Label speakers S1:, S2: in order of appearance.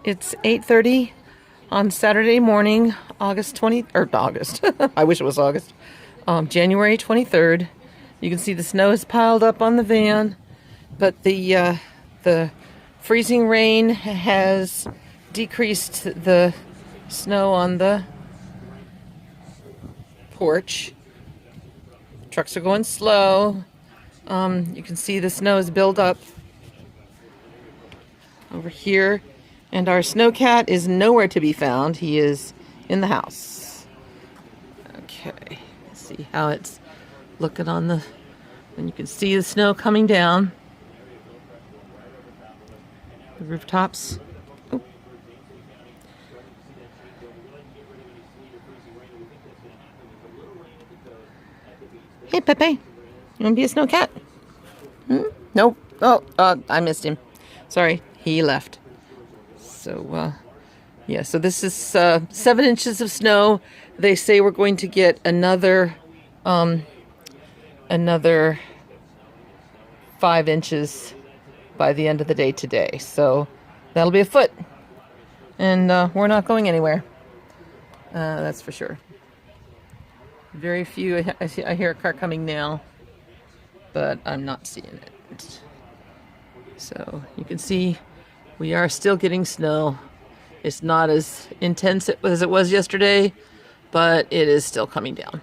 S1: It's 8:30 on Saturday morning, August. I wish it was August. January 23rd. You can see the snow is piled up on the van, but the freezing rain has decreased the snow on the porch. Trucks are going slow. You can see the snow is built up over here, and our snowcat is nowhere to be found. He is in the house. Okay, let's see how it's looking on the, and you can see the snow coming down the rooftops. Oh. Hey, Pepe, you want to be a snowcat? Nope. Oh, I missed him. Sorry, he left. So, yeah, so this is 7 inches of snow. They say we're going to get another 5 inches by the end of the day today. So that'll be a foot. And we're not going anywhere. That's for sure. Very few. I hear a car coming now, but I'm not seeing it. So you can see we are still getting snow. It's not as intense as it was yesterday, but it is still coming down.